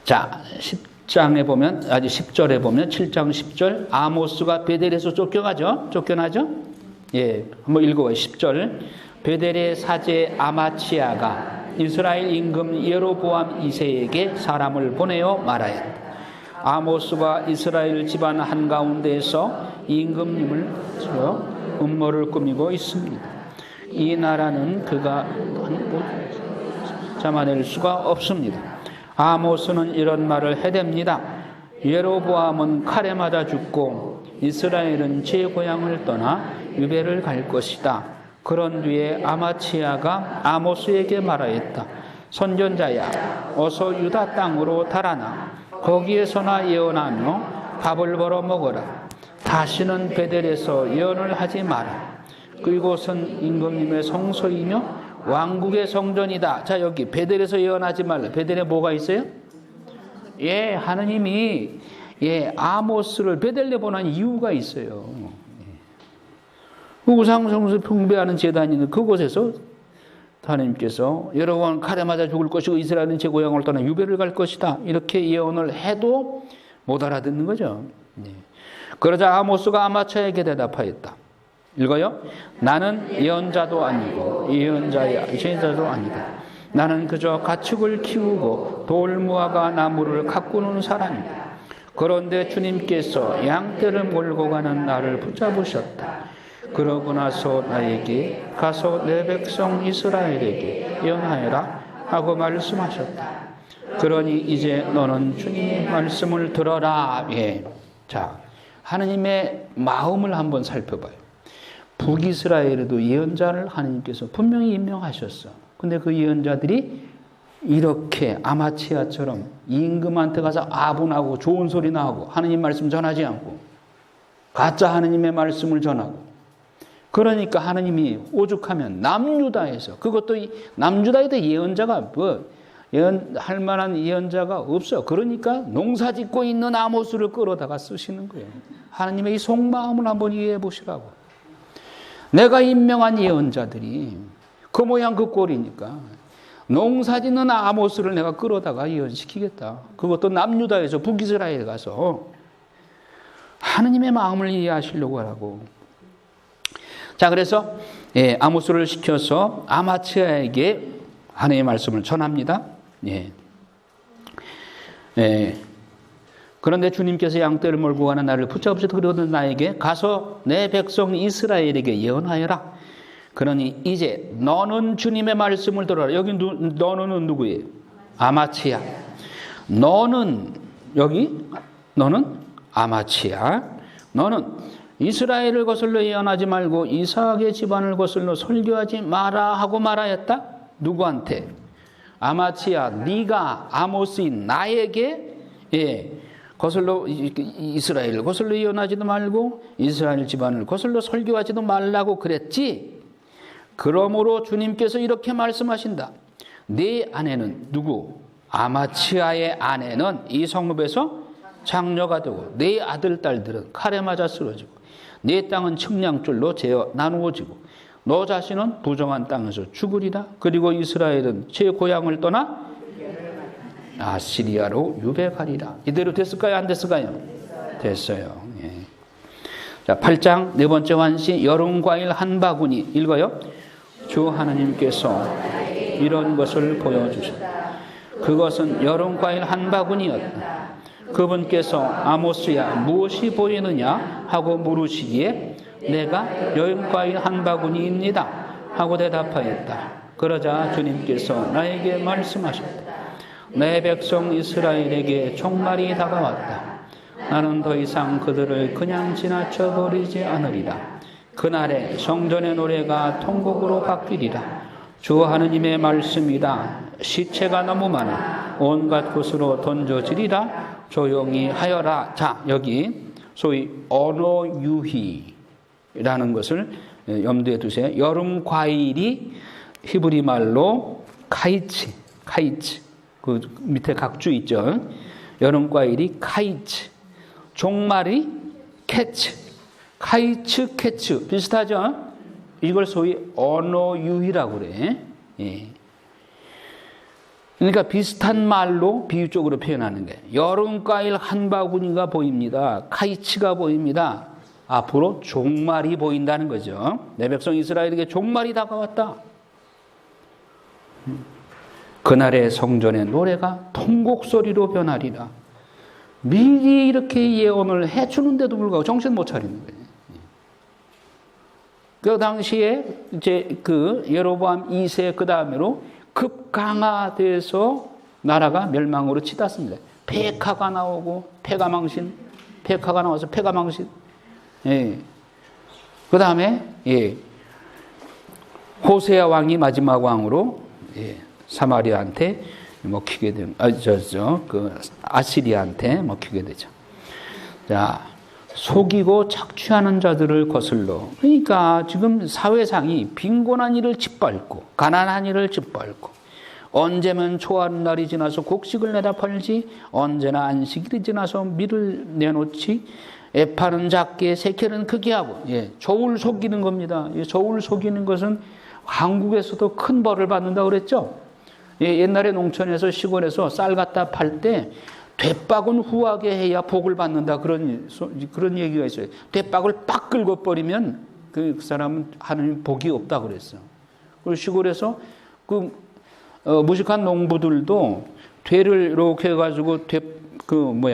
자, 10장에 보면, 아직 10절에 보면, 7장 10절, 아모스가 베델에서 쫓겨나죠? 예, 한번 읽어봐요. 10절. 베델의 사제 아마치아가 이스라엘 임금 예로보암 2세에게 사람을 보내어 말하였다. 아모스가 이스라엘 집안 한가운데에서 임금님을 음모를 꾸미고 있습니다. 이 나라는 그가 잡아낼 수가 없습니다. 아모스는 이런 말을 해댑니다. 예로보암은 칼에 맞아 죽고 이스라엘은 제 고향을 떠나 유배를 갈 것이다. 그런 뒤에 아마치아가 아모스에게 말하였다. 선전자야, 어서 유다 땅으로 달아나 거기에서나 예언하며 밥을 벌어 먹어라. 다시는 베델에서 예언을 하지 마라. 그곳은 임금님의 성소이며 왕국의 성전이다. 자, 여기 베델에서 예언하지 말라. 베델에 뭐가 있어요? 예, 하느님이 아모스를 베델에 보낸 이유가 있어요. 우상성수 숭배하는 제단이 있는 그곳에서 하나님께서 여러분 칼에 맞아 죽을 것이고 이스라엘은 제 고향을 떠나 유배를 갈 것이다. 이렇게 예언을 해도 못 알아듣는 거죠. 그러자 아모스가 아마치아에게 대답하였다. 읽어요. 나는 예언자도 아니고 예언자도 아니다. 나는 그저 가축을 키우고 돌무화과 나무를 가꾸는 사람이다. 그런데 주님께서 양떼를 몰고 가는 나를 붙잡으셨다. 그러고 나서 나에게 가서 내 백성 이스라엘에게 예언하여라 하고 말씀하셨다. 그러니 이제 너는 주님의 말씀을 들어라. 예. 자, 하느님의 마음을 한번 살펴봐요. 북이스라엘에도 예언자를 하느님께서 분명히 임명하셨어. 근데 그 예언자들이 이렇게 아마치아처럼 임금한테 가서 아분하고 좋은 소리나 하고 하느님 말씀 전하지 않고 가짜 하느님의 말씀을 전하고, 그러니까 하느님이 오죽하면 남유다에서, 그것도 남유다에도 예언자가 예언할 만한 예언자가 없어요. 그러니까 농사 짓고 있는 아모스를 끌어다가 쓰시는 거예요. 하느님의 이 속마음을 한번 이해해 보시라고. 내가 임명한 예언자들이 그 모양 그 꼴이니까 농사 짓는 아모스를 내가 끌어다가 예언시키겠다. 그것도 남유다에서 북이스라엘에 가서 하느님의 마음을 이해하시려고 하라고. 자, 그래서 아모스를 시켜서 아마치아에게 하나님의 말씀을 전합니다. 그런데 주님께서 양떼를 몰고 가는 나를 붙잡으셔 그러던 나에게 가서 내 백성 이스라엘에게 예언하여라. 그러니 이제 너는 주님의 말씀을 들어라. 여기 너는 누구예요? 아마치아. 너는 아마치아. 너는 이스라엘을 거슬러 예언하지 말고 이삭의 집안을 거슬러 설교하지 마라 하고 말하였다. 누구한테? 아마치아, 네가 아모스인 나에게 거슬러 이스라엘을 거슬러 예언하지도 말고 이스라엘 집안을 거슬러 설교하지도 말라고 그랬지. 그러므로 주님께서 이렇게 말씀하신다. 네 아내는 누구? 아마치아의 아내는 이 성읍에서 장녀가 되고 네 아들 딸들은 칼에 맞아 쓰러지고 네 땅은 측량줄로 재어 나누어지고 너 자신은 부정한 땅에서 죽으리라. 그리고 이스라엘은 제 고향을 떠나 아시리아로 유배가리라. 이대로 됐을까요? 안 됐을까요? 됐어요. 자, 8장 네 번째 환시 여름과일 한 바구니 읽어요. 주 하나님께서 이런 것을 보여주셨다. 그것은 여름과일 한 바구니였다. 그분께서 아모스야 무엇이 보이느냐 하고 물으시기에 내가 여름과일 한 바구니입니다 하고 대답하였다. 그러자 주님께서 나에게 말씀하셨다. 내 백성 이스라엘에게 종말이 다가왔다. 나는 더 이상 그들을 그냥 지나쳐 버리지 않으리라. 그날에 성전의 노래가 통곡으로 바뀌리라. 주 하느님의 말씀이다. 시체가 너무 많아 온갖 곳으로 던져지리라. 조용히 하여라. 자, 여기 소위 언어 유희라는 것을 염두에 두세요. 여름 과일이 히브리 말로 카이치. 그 밑에 각주 있죠. 여름 과일이 카이치. 종말이 캐치. 카이츠 캐츠 비슷하죠? 이걸 소위 언어 유희라고 그래. 그러니까 비슷한 말로 비유적으로 표현하는 거예요. 여름과일 한 바구니가 보입니다. 카이치가 보입니다. 앞으로 종말이 보인다는 거죠. 내 백성 이스라엘에게 종말이 다가왔다. 그날의 성전의 노래가 통곡 소리로 변하리라. 미리 이렇게 예언을 해주는데도 불구하고 정신 못 차리는 거예요. 그 당시에 이제 그 여로보암 2세 그 다음으로 급강화돼서 나라가 멸망으로 치닫습니다. 페카가 나오고 페가망신, 페카가 나와서 페가망신. 그 다음에 호세아 왕이 마지막 왕으로 사마리아한테 먹히게 된, 그 아시리아한테 먹히게 되죠. 자, 속이고 착취하는 자들을 거슬러. 그러니까 지금 사회상이 빈곤한 이를 짓밟고 가난한 이를 짓밟고 언제면 초하는 날이 지나서 곡식을 내다 팔지 언제나 안식일이 지나서 밀을 내놓지 애파는 작게 세켈은 크게 하고 저울 속이는 겁니다. 저울 속이는 것은 한국에서도 큰 벌을 받는다고 그랬죠. 옛날에 농촌에서 시골에서 쌀 갖다 팔 때 대박은 후하게 해야 복을 받는다 그런 얘기가 있어요. 대박을 빡 긁어버리면 그 사람은 하느님 복이 없다 그랬어. 그리고 시골에서 그 무식한 농부들도 되를 이렇게 해가지고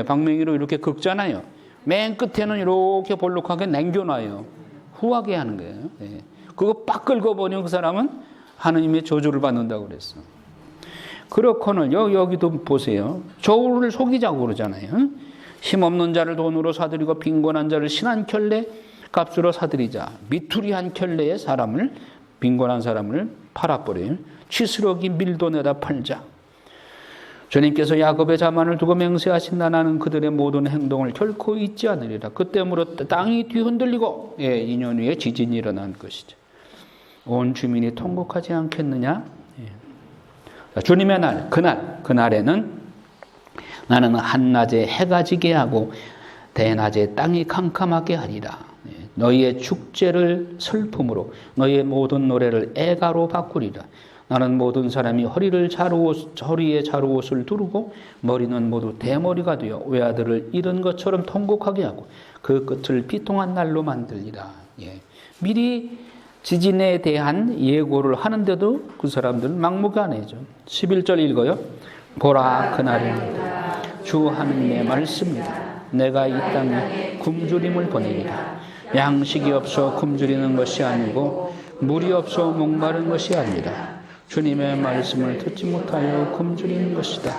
방맹이로 이렇게 긁잖아요. 맨 끝에는 이렇게 볼록하게 남겨놔요. 후하게 하는 거예요. 그거 빡 긁어버리면 그 사람은 하느님의 저주를 받는다고 그랬어. 그렇거늘 여기도 보세요. 저울을 속이자고 그러잖아요. 힘없는 자를 돈으로 사들이고 빈곤한 자를 신 한 켤레 값으로 사들이자. 미투리 한 켤레의 사람을 빈곤한 사람을 팔아버려요. 치스러기 밀도 내다 팔자. 주님께서 야곱의 자만을 두고 맹세하신다. 나는 그들의 모든 행동을 결코 잊지 않으리라. 그때므로 땅이 뒤흔들리고 2년 후에 지진이 일어난 것이죠. 온 주민이 통곡하지 않겠느냐? 주님의 날, 그날에는 나는 한낮에 해가 지게 하고 대낮에 땅이 캄캄하게 하리라. 너희의 축제를 슬픔으로 너희의 모든 노래를 애가로 바꾸리라. 나는 모든 사람이 허리에 자루옷을 두르고 머리는 모두 대머리가 되어 외아들을 잃은 것처럼 통곡하게 하고 그 끝을 비통한 날로 만들리라. 미리 지진에 대한 예고를 하는데도 그 사람들 막무가 안 해죠. 11절 읽어요. 보라, 그날입니다. 주 하느님의 말씀이다. 내가 이 땅에 굶주림을 보내리라. 양식이 없어 굶주리는 것이 아니고 물이 없어 목마른 것이 아니라 주님의 말씀을 듣지 못하여 굶주리는 것이다.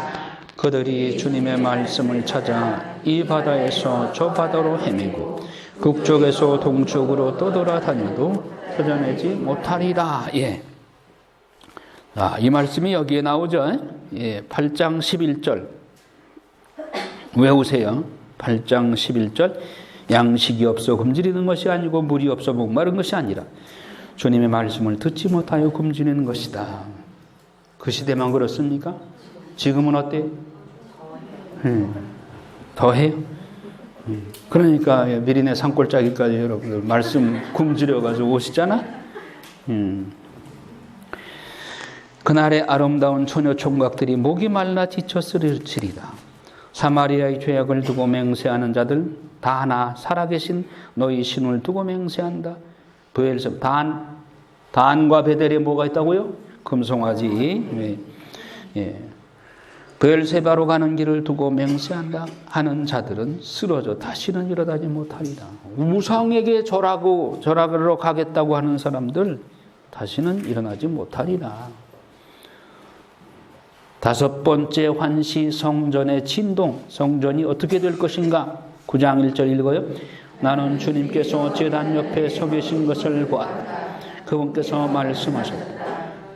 그들이 주님의 말씀을 찾아 이 바다에서 저 바다로 헤매고 북쪽에서 동쪽으로 떠돌아다녀도 찾아내지 못하리라. 이 말씀이 여기에 나오죠. 8장 11절 외우세요. 8장 11절 양식이 없어 굶주리는 것이 아니고 물이 없어 목마른 것이 아니라 주님의 말씀을 듣지 못하여 굶주리는 것이다. 그 시대만 그렇습니까? 지금은 어때요? 더해요? 그러니까 미리네 산골짜기까지 여러분들 말씀 굶주려가지고 오시잖아? 그날의 아름다운 처녀 총각들이 목이 말라 지쳐 쓰러지리라. 사마리아의 죄악을 두고 맹세하는 자들 다 하나 살아계신 너희 신을 두고 맹세한다. 브엘세바 단과 베델에 뭐가 있다고요? 금송아지. 브엘세바로 가는 길을 두고 맹세한다 하는 자들은 쓰러져 다시는 일어나지 못하리라. 우상에게 절하러 가겠다고 하는 사람들 다시는 일어나지 못하리라. 다섯 번째 환시 성전의 진동. 성전이 어떻게 될 것인가? 9장 1절 읽어요. 나는 주님께서 제단 옆에 서 계신 것을 보았다. 그분께서 말씀하셨다.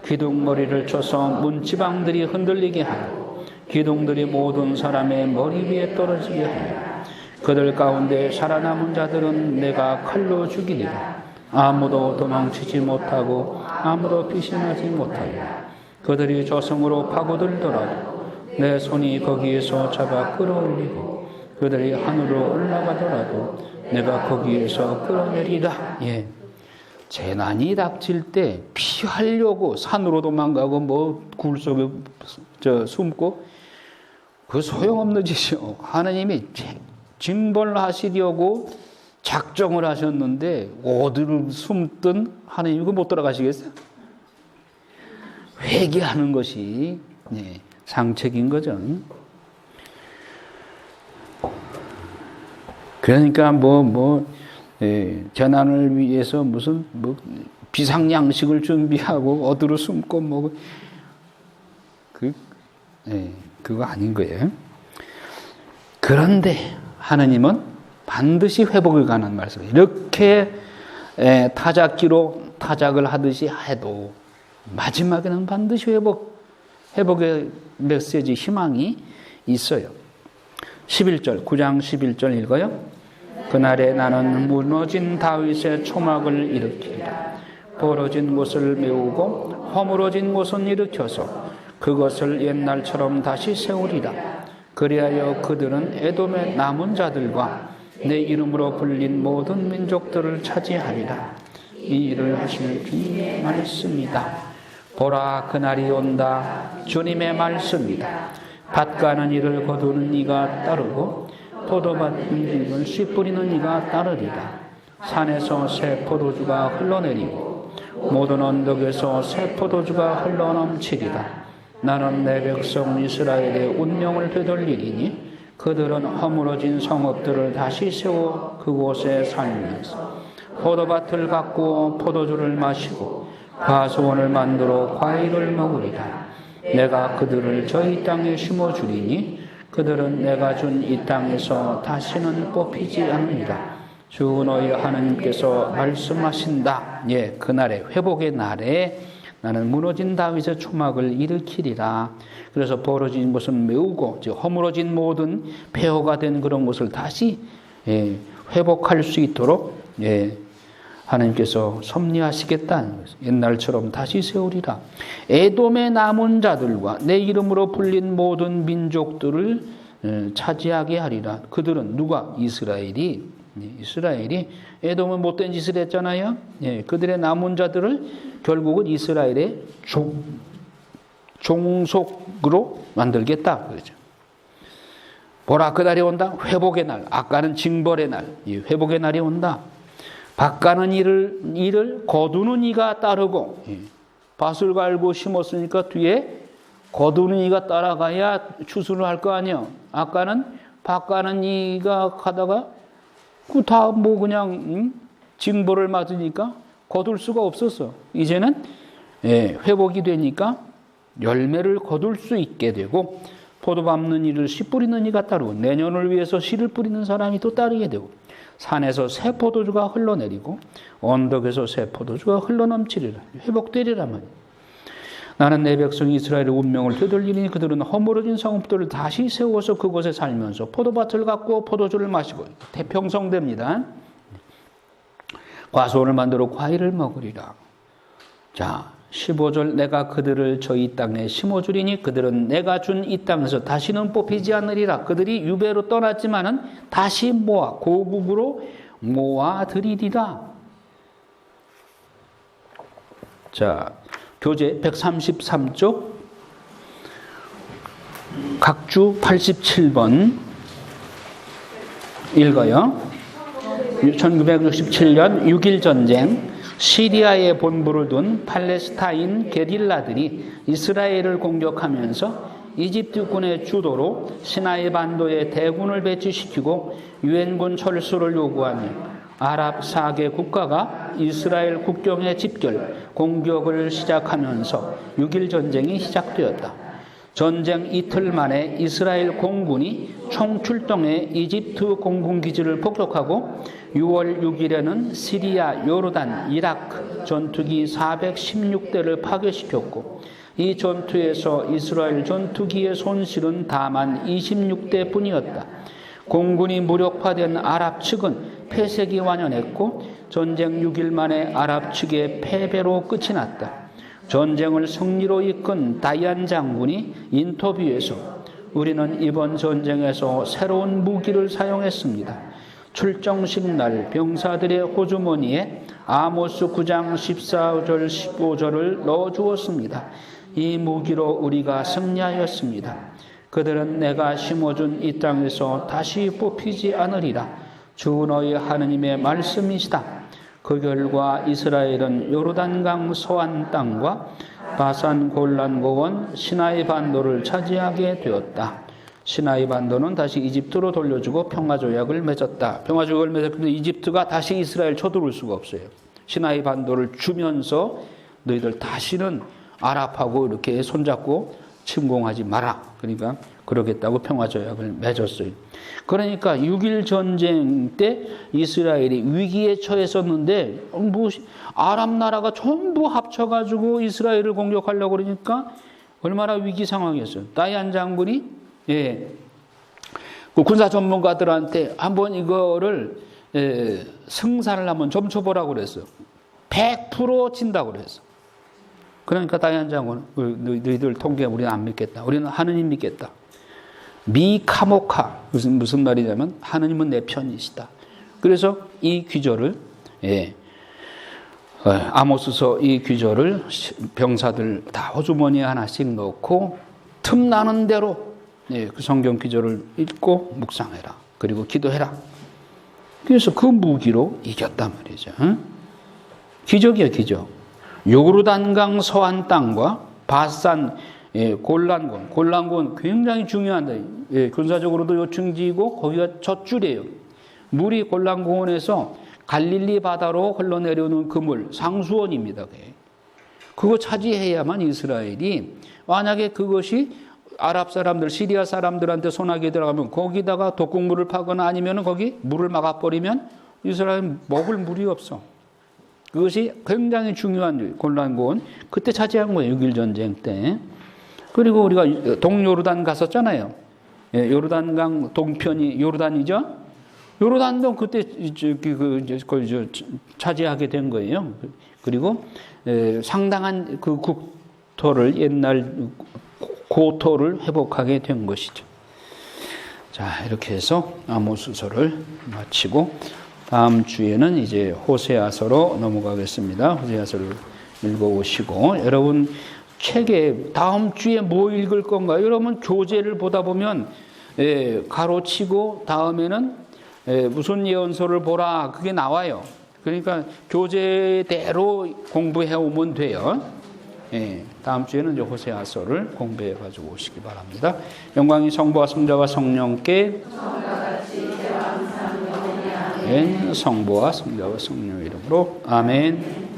기둥머리를 쳐서 문지방들이 흔들리게 하고 기둥들이 모든 사람의 머리 위에 떨어지게 하며 그들 가운데 살아남은 자들은 내가 칼로 죽이리라. 아무도 도망치지 못하고 아무도 피신하지 못하리라. 그들이 저승으로 파고들더라도 내 손이 거기에서 잡아 끌어올리고 그들이 하늘로 올라가더라도 내가 거기에서 끌어내리라. 재난이 닥칠 때 피하려고 산으로 도망가고 굴 속에 숨고 그 소용없는 짓이요. 하나님이 징벌하시려고 작정을 하셨는데 어디를 숨든 하나님이 그거 못 돌아가시겠어요? 회개하는 것이 상책인 거죠. 그러니까 재난을 위해서 무슨 비상양식을 준비하고 어디로 숨고 그거 아닌 거예요. 그런데 하나님은 반드시 회복을 가는 말씀. 이렇게 타작기로 타작을 하듯이 해도 마지막에는 반드시 회복의 메시지 희망이 있어요. 11절 9장 11절 읽어요. 그날에 나는 무너진 다윗의 초막을 일으키리라. 벌어진 곳을 메우고 허물어진 곳은 일으켜서 그것을 옛날처럼 다시 세우리라. 그리하여 그들은 에돔의 남은 자들과 내 이름으로 불린 모든 민족들을 차지하리라. 이 일을 하실 주님의 말씀이다. 보라, 그날이 온다. 주님의 말씀이다. 밭 가는 이를 거두는 이가 따르고 포도밭 움직임을 씨 뿌리는 이가 따르리라. 산에서 새 포도주가 흘러내리고 모든 언덕에서 새 포도주가 흘러넘치리라. 나는 내 백성 이스라엘의 운명을 되돌리리니 그들은 허물어진 성읍들을 다시 세워 그곳에 살면서 포도밭을 가꾸어 포도주를 마시고 과수원을 만들어 과일을 먹으리라. 내가 그들을 저희 땅에 심어주리니 그들은 내가 준 이 땅에서 다시는 뽑히지 않으리라. 주 너희 하나님께서 말씀하신다. 그날의 회복의 날에 나는 무너진 다윗의 초막을 일으키리라. 그래서 벌어진 것은 메우고 허물어진 모든 폐허가 된 그런 것을 다시 회복할 수 있도록 하나님께서 섭리하시겠다는 것을 옛날처럼 다시 세우리라. 에돔의 남은 자들과 내 이름으로 불린 모든 민족들을 차지하게 하리라. 그들은 누가? 이스라엘이 에돔은 못된 짓을 했잖아요. 그들의 남은 자들을 결국은 이스라엘의 종속으로 만들겠다. 그러죠. 보라, 그 날이 온다. 회복의 날. 아까는 징벌의 날. 이 회복의 날이 온다. 밭가는 이를 거두는 이가 따르고, 밭을 갈고 심었으니까 뒤에 거두는 이가 따라가야 추수를 할 거 아니에요. 아까는 밭가는 이가 가다가 다 뭐 그냥 징벌을 맞으니까 거둘 수가 없었어. 이제는 회복이 되니까 열매를 거둘 수 있게 되고, 포도 밟는 이를 씨 뿌리는 이가 따르고, 내년을 위해서 씨를 뿌리는 사람이 또 따르게 되고, 산에서 새 포도주가 흘러내리고 언덕에서 새 포도주가 흘러넘치리라. 회복되리라 말이야. 나는 내 백성 이스라엘의 운명을 되돌리니 그들은 허물어진 성읍들을 다시 세워서 그곳에 살면서 포도밭을 갖고 포도주를 마시고, 태평성됩니다. 과수원을 만들어 과일을 먹으리라. 자, 15절 내가 그들을 저희 땅에 심어주리니 그들은 내가 준 이 땅에서 다시는 뽑히지 않으리라. 그들이 유배로 떠났지만은 다시 모아 고국으로 모아들이리라. 자, 교재 133쪽 각주 87번 읽어요. 1967년 6.1 전쟁, 시리아에 본부를 둔 팔레스타인 게릴라들이 이스라엘을 공격하면서 이집트군의 주도로 시나이 반도에 대군을 배치시키고 유엔군 철수를 요구하며 아랍 4개 국가가 이스라엘 국경에 집결, 공격을 시작하면서 6.1 전쟁이 시작되었다. 전쟁 이틀 만에 이스라엘 공군이 총출동해 이집트 공군기지를 폭격하고 6월 6일에는 시리아, 요르단, 이라크 전투기 416대를 파괴시켰고, 이 전투에서 이스라엘 전투기의 손실은 다만 26대 뿐이었다. 공군이 무력화된 아랍 측은 패색이 완연했고 전쟁 6일 만에 아랍 측의 패배로 끝이 났다. 전쟁을 승리로 이끈 다이안 장군이 인터뷰에서 우리는 이번 전쟁에서 새로운 무기를 사용했습니다. 출정식 날 병사들의 호주머니에 아모스 9장 14절 15절을 넣어주었습니다. 이 무기로 우리가 승리하였습니다. 그들은 내가 심어준 이 땅에서 다시 뽑히지 않으리라. 주 너희 하느님의 말씀이시다. 그 결과 이스라엘은 요르단강 서안 땅과 바산 골란 고원 시나이 반도를 차지하게 되었다. 시나이 반도는 다시 이집트로 돌려주고 평화조약을 맺었다. 평화조약을 맺었는데 이집트가 다시 이스라엘 쳐들어올 수가 없어요. 시나이 반도를 주면서 너희들 다시는 아랍하고 이렇게 손잡고 침공하지 마라. 그러니까 그러겠다고 평화조약을 맺었어요. 그러니까 6.1 전쟁 때 이스라엘이 위기에 처했었는데 아랍 나라가 전부 합쳐가지고 이스라엘을 공격하려고 그러니까 얼마나 위기 상황이었어요. 다이안 장군이 그 군사 전문가들한테 한번 이거를 승산을 한번 점쳐보라고 그랬어요. 100% 친다고 그랬어. 그러니까 다이안 장군은 너희들 통계 우리는 안 믿겠다. 우리는 하느님 믿겠다. 미카모카 무슨 말이냐면 하느님은 내 편이시다. 그래서 이 귀절을 아모스서 이 귀절을 병사들 다 호주머니에 하나씩 넣고 틈나는 대로 그 성경 귀절을 읽고 묵상해라. 그리고 기도해라. 그래서 그 무기로 이겼단 말이죠. 기적이야, 기적. 요르단강 서안 땅과 바산 골란군 굉장히 중요한다. 군사적으로도 요충지이고 거기가 젖줄이에요. 물이 골란공원에서 갈릴리 바다로 흘러내려오는 그 물, 상수원입니다. 그거 차지해야만 이스라엘이, 만약에 그것이 아랍 사람들, 시리아 사람들한테 손아귀에 들어가면 거기다가 독극물을 파거나 아니면 거기 물을 막아버리면 이스라엘 먹을 물이 없어. 그것이 굉장히 중요한 골란군. 그때 차지한 거예요. 6.1 전쟁 때. 그리고 우리가 동요르단 갔었잖아요. 예, 요르단강 동편이 요르단이죠. 요르단도 그때 차지하게 된 거예요. 그리고 상당한 그 국토를 옛날 고토를 회복하게 된 것이죠. 자, 이렇게 해서 아모스서를 마치고 다음 주에는 이제 호세아서로 넘어가겠습니다. 호세아서를 읽어오시고 여러분 책에 다음 주에 뭐 읽을 건가요? 여러분 교재를 보다 보면 가로치고 다음에는 무슨 예언서를 보라 그게 나와요. 그러니까 교재대로 공부해 오면 돼요. 다음 주에는 이제 호세아서를 공부해 가지고 오시기 바랍니다. 영광이 성부와 성자와 성령께 성부와 성자와 성령 이름으로 아멘.